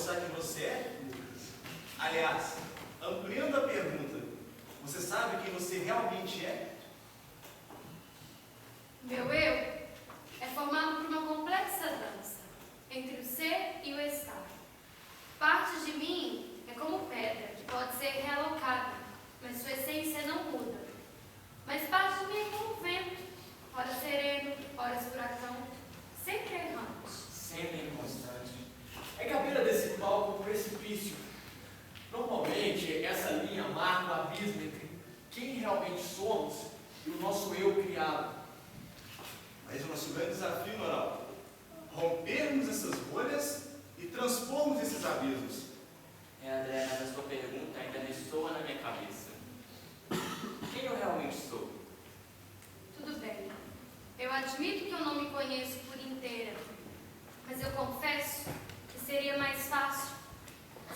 mostrar quem você é? Aliás, ampliando a pergunta, você sabe quem você realmente é? Meu eu é formado por uma complexa dança entre o ser e o estar. Parte de mim é como pedra, que pode ser realocada, mas sua essência não muda. Mas parte de mim é como vento, ora sereno, ora furacão, sempre errante. Sempre inconstante. É que à beira desse palco, um precipício. Normalmente, essa linha marca o abismo entre quem realmente somos e o nosso eu criado. Mas o nosso grande desafio, Noral, rompermos essas bolhas e transpormos esses abismos. André, mas a sua pergunta ainda ressoa na minha cabeça. Quem eu realmente sou? Tudo bem. Eu admito que eu não me conheço por inteira, mas eu confesso que seria mais fácil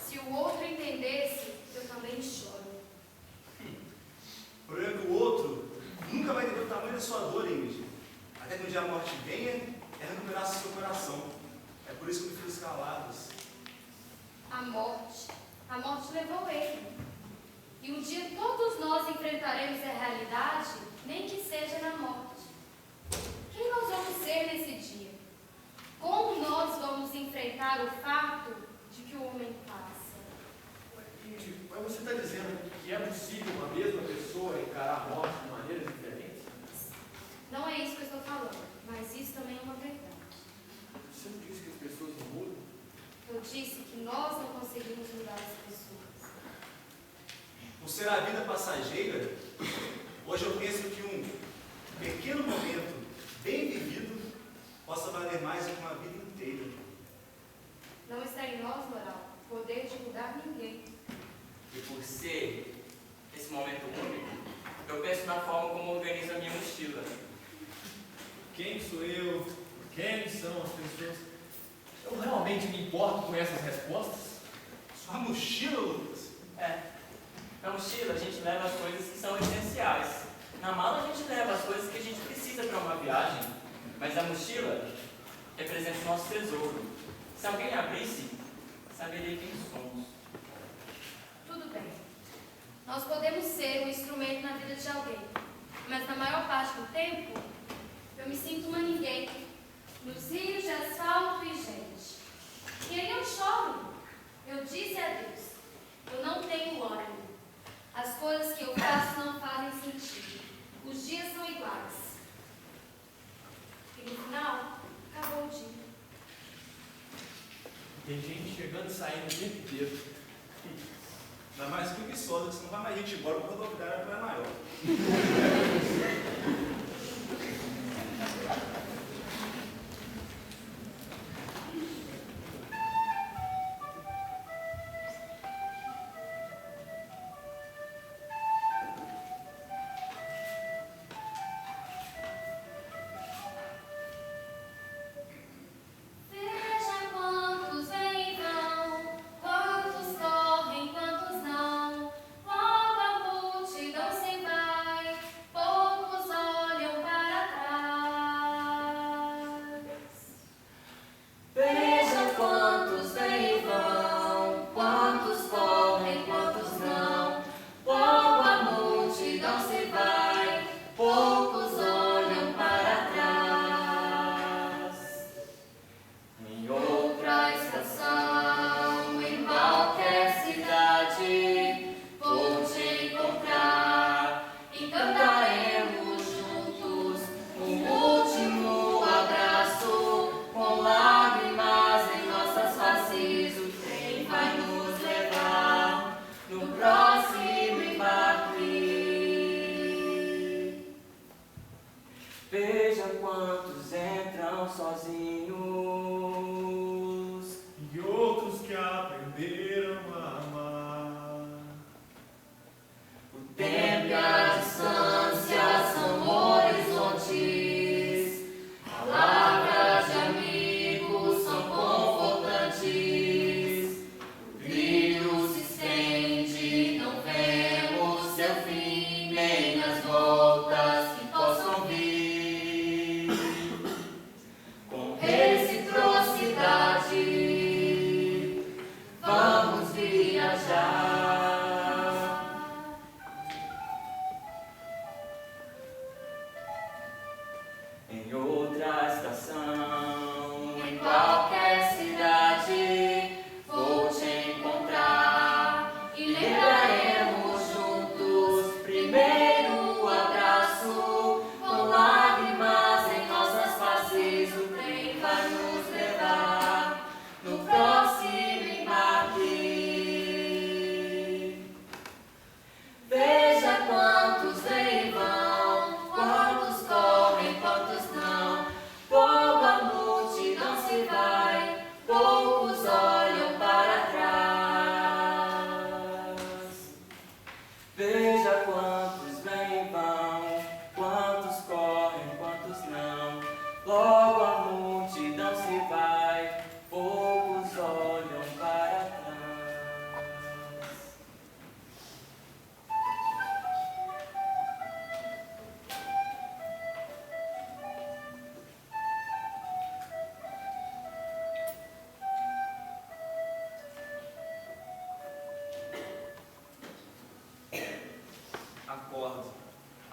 se o outro entendesse que eu também choro. O problema é que o outro nunca vai entender o tamanho da sua dor, Ingrid. Até que um dia a morte venha e arranque um pedaço do seu coração. É por isso que eu prefiro os calados. A morte levou ele. E um dia todos nós enfrentaremos a realidade, nem que seja na morte. Quem nós vamos ser nesse dia? Como nós vamos enfrentar o fato de que o homem passa? Mas você está dizendo que é possível uma mesma pessoa encarar a morte de maneiras diferentes? Não é isso que eu estou falando, mas isso também é uma verdade. Você não disse que as pessoas não mudam? Eu disse que nós não conseguimos mudar as pessoas. Por ser a vida passageira, hoje eu penso que um pequeno momento bem vivido possa valer mais do que uma vida inteira. Não está em nós, moral, poder de mudar ninguém. E por ser esse momento único, eu penso na forma como organizo a minha mochila. Quem sou eu? Quem são as pessoas? Eu realmente me importo com essas respostas? Sua mochila, Lucas? Na mochila a gente leva as coisas que são essenciais. Na mala a gente leva as coisas que a gente precisa para uma viagem. Mas a mochila representa o nosso tesouro. Se alguém abrisse, saberia quem somos. Tudo bem. Nós podemos ser um instrumento na vida de alguém, mas na maior parte do tempo, eu me sinto uma ninguém, nos rios de asfalto e gente. E aí eu choro. Eu disse a Deus, eu não tenho ânimo. As coisas que eu faço não fazem sentido. Os dias são iguais. E no final, acabou o dia. Tem gente chegando e saindo o tempo inteiro. Ainda mais preguiçosa, que senão vai mais gente embora porque a rodoviária é maior. Veja quantos vêm e vão, quantos correm, quantos não. Logo a multidão se vai, poucos olham para trás.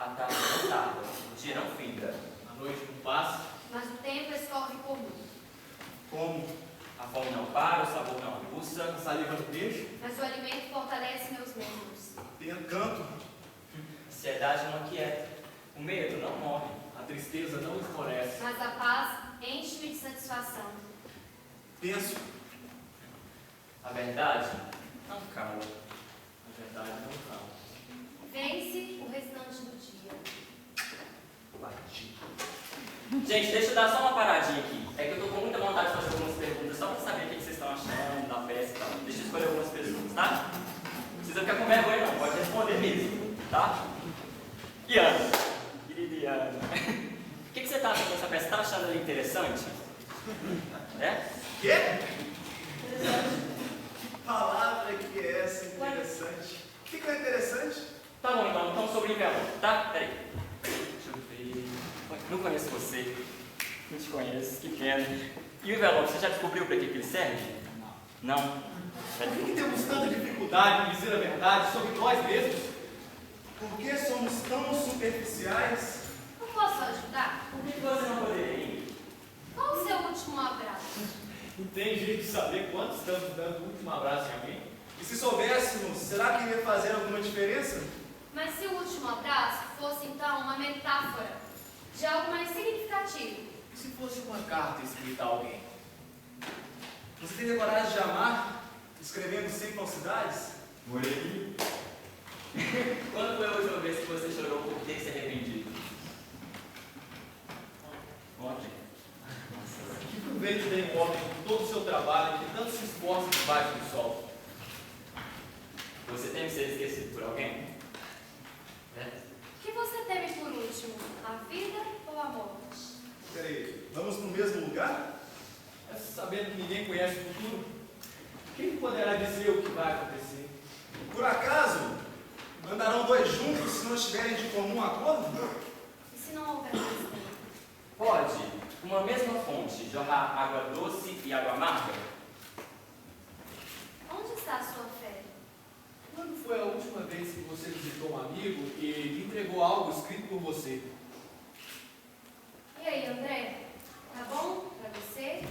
A tarde não tarda, o dia não finda. A noite não passa. Mas o tempo escorre comum. Como? A fome não para, o sabor não aguça. A saliva não deixa. Mas o alimento fortalece meus membros. Tem encanto. A ansiedade não aquieta. O medo não morre. A tristeza não esmorece. Mas a paz enche-me de satisfação. Penso. A verdade não cala. A verdade não cala. Vence o restante do dia. Gente, deixa eu dar só uma paradinha aqui. É que eu tô com muita vontade de fazer algumas perguntas só pra saber o que vocês estão achando da peça e tal. Deixa eu escolher algumas pessoas, tá? Não precisa ficar com vergonha não, pode responder mesmo, tá? Iana, querida Iana, o que você tá achando dessa peça? Tá achando ela interessante? É? Quê? Que palavra que é essa interessante? O que é interessante? Tá bom então sobre envelope, tá? Peraí. Deixa eu ver. Não conheço você. Não te conheço, que pena. E o envelope, você já descobriu para que ele serve? Não? Por que temos tanta dificuldade em dizer a verdade sobre nós mesmos? Por que somos tão superficiais? Eu posso ajudar? Por que você não poderia ir? Qual o seu último abraço? Não tem jeito de saber quanto estamos dando o último abraço em alguém? E se soubéssemos, será que iria fazer alguma diferença? Mas se o último abraço fosse então uma metáfora de algo mais significativo? E se fosse uma carta escrita a alguém? Você teria coragem de amar, escrevendo sem falsidades? Moreninho. Quando foi a última vez que você chorou por ter se arrependido? Ontem. Que proveito tem um homem com todo o seu trabalho que tanto se esforça debaixo do sol? Você teme ser esquecido por alguém? É? O que você teme por último? A vida ou a morte? Peraí, vamos no mesmo lugar? É sabendo que ninguém conhece o futuro, quem poderá dizer o que vai acontecer? Por acaso, andarão dois juntos se não estiverem de comum acordo? E se não houver mais tempo? Pode uma mesma fonte jorrar água doce e água amarga? Onde está a sua fé? Quando foi a última vez que você visitou um amigo e lhe entregou algo escrito por você? E aí, André? Tá bom pra você?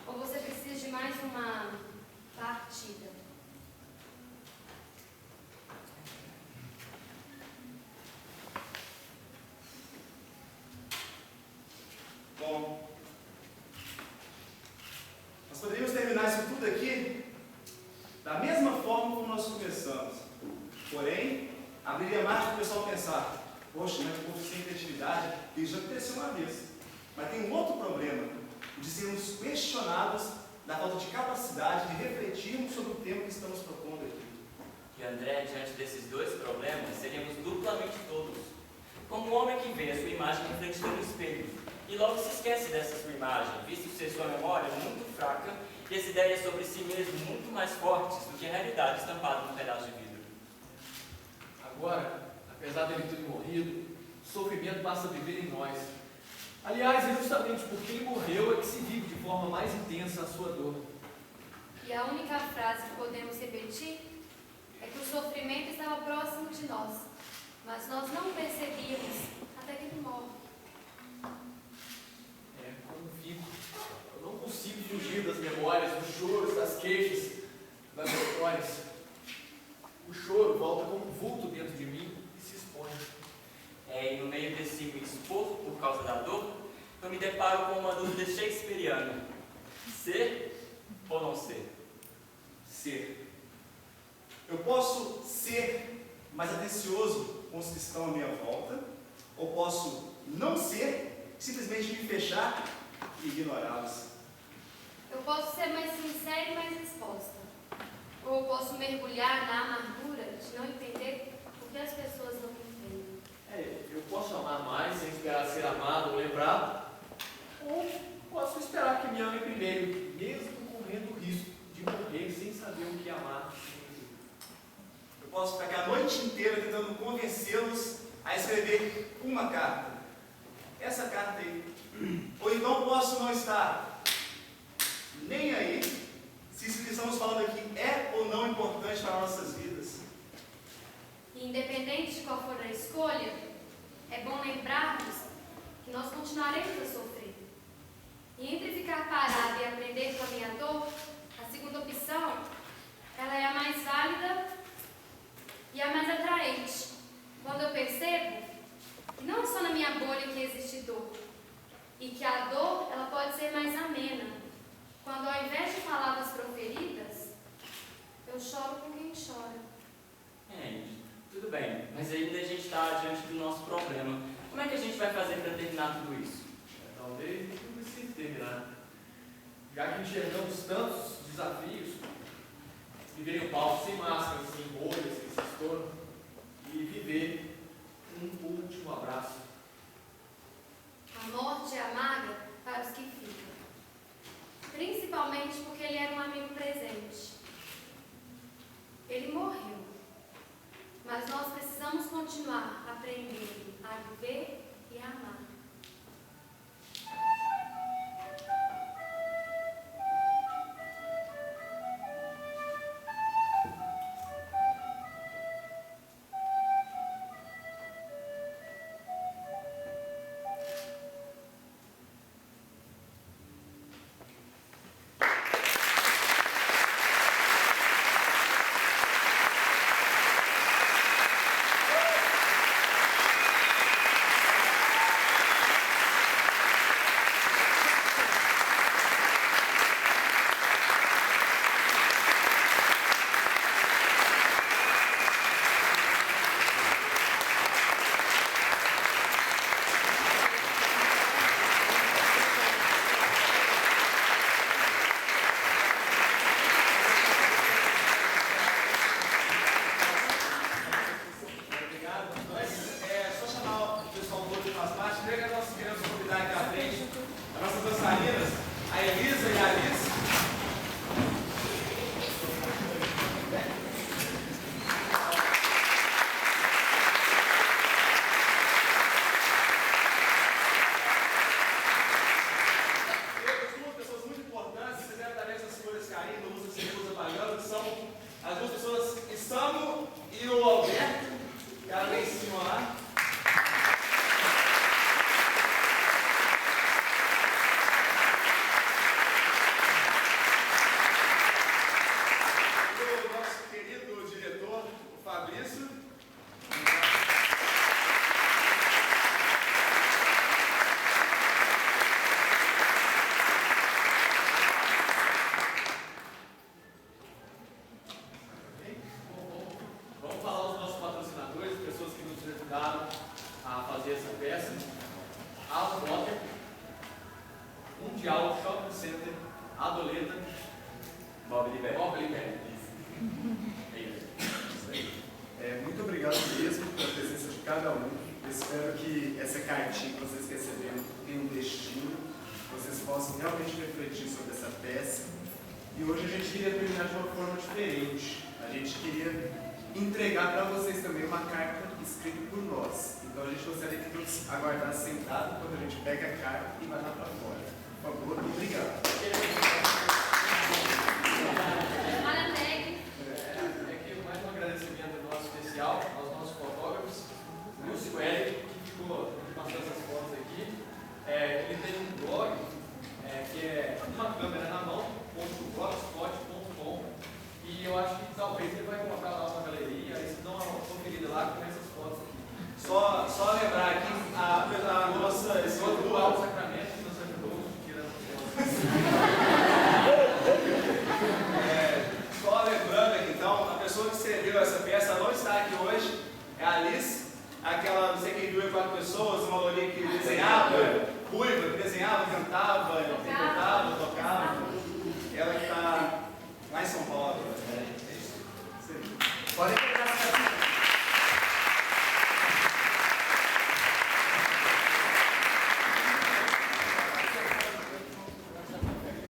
Ou você precisa de mais uma partida? Bom, nós poderíamos terminar isso tudo aqui da mesma forma como nós começamos. Porém, abriria mais para o pessoal pensar: poxa, mas povo sem criatividade, isso já aconteceu uma vez. Mas tem um outro problema, de sermos questionados da falta de capacidade de refletirmos sobre o tema que estamos propondo aqui. E André, diante desses dois problemas, seríamos duplamente tolos. Como um homem que vê a sua imagem refletida no espelho e logo se esquece dessa sua imagem, visto ser sua memória muito fraca e as ideias sobre si mesmo muito mais fortes do que a realidade estampada num pedaço de vidro. Agora, apesar dele ter morrido, o sofrimento passa a viver em nós. Aliás, é justamente porque ele morreu é que se vive de forma mais intensa a sua dor. E a única frase que podemos repetir é que o sofrimento estava próximo de nós, mas nós não percebíamos até que ele morre. É, como fico. Eu não consigo fugir das memórias, dos choros, das queixas, das vitórias. O choro volta como um vulto dentro de mim e se expõe. E no meio desse me expor por causa da dor, eu me deparo com uma dúvida shakespeariana: ser ou não ser? Ser. Eu posso ser mais atencioso com os que estão à minha volta, ou posso não ser, simplesmente me fechar e ignorá-los. Eu posso ser mais sincera e mais exposta. Ou eu posso mergulhar na amargura de não entender por que as pessoas não me entendem. Eu posso amar mais sem esperar ser amado ou lembrado, ou posso esperar que me amem primeiro, mesmo correndo o risco de morrer sem saber o que amar significa. Eu posso ficar aqui a noite inteira tentando convencê-los a escrever uma carta. Essa carta aí. Ou então posso não estar nem aí se isso que estamos falando aqui é ou não importante para nossas vidas. E independente de qual for a escolha, é bom lembrarmos que nós continuaremos a sofrer. E entre ficar parado e aprender com a minha dor, a segunda opção, ela é a mais válida e a mais atraente. Quando eu percebo que não é só na minha bolha que existe dor, e que a dor ela pode ser mais amena, quando ao invés de palavras proferidas, eu choro com quem chora. Tudo bem, mas ainda a gente está diante do nosso problema. Como é que a gente vai fazer para terminar tudo isso? Talvez não precise terminar. Já que enxergamos tantos desafios, viver em palco sem máscara, sem bolhas, sem se estorno, e viver um último abraço. A morte é amarga para os que ficam, principalmente porque ele era um amigo presente. Ele morreu, mas nós precisamos continuar aprendendo a viver e a amar. A fazer essa peça, Alan Potter, Mundial Shopping Center, Adoleta, Bob Liberi. Muito obrigado mesmo pela presença de cada um. Eu espero que essa cartinha que vocês receberam tenha um destino, vocês possam realmente refletir sobre essa peça. E hoje a gente queria terminar de uma forma diferente. A gente queria entregar para vocês também uma carta escrita por nós. Então a gente gostaria que todos aguardassem sentados quando a gente pega a carta e vai lá para fora. Por favor, obrigado. Aqui mais um agradecimento nosso especial aos nossos fotógrafos, Lúcio Eric, que ficou passando essas fotos aqui. Ele tem um blog que é uma câmera na mão.blogspot.com, e eu acho que talvez ele vai colocar lá uma galeria, aí vocês dão uma conferida lá com essas fotos aqui. Só lembrar aqui a nossa. Esse outro Alto Sacramento que nos ajudou tirando fotos. Só lembrando aqui então, a pessoa que escreveu essa peça não está aqui hoje, é a Alice, aquela, não sei quem viu, 4 pessoas, uma lourinha que desenhava, ruiva, que desenhava, cantava, interpretava, tocava. Ela que está lá em São Paulo. Podem pegar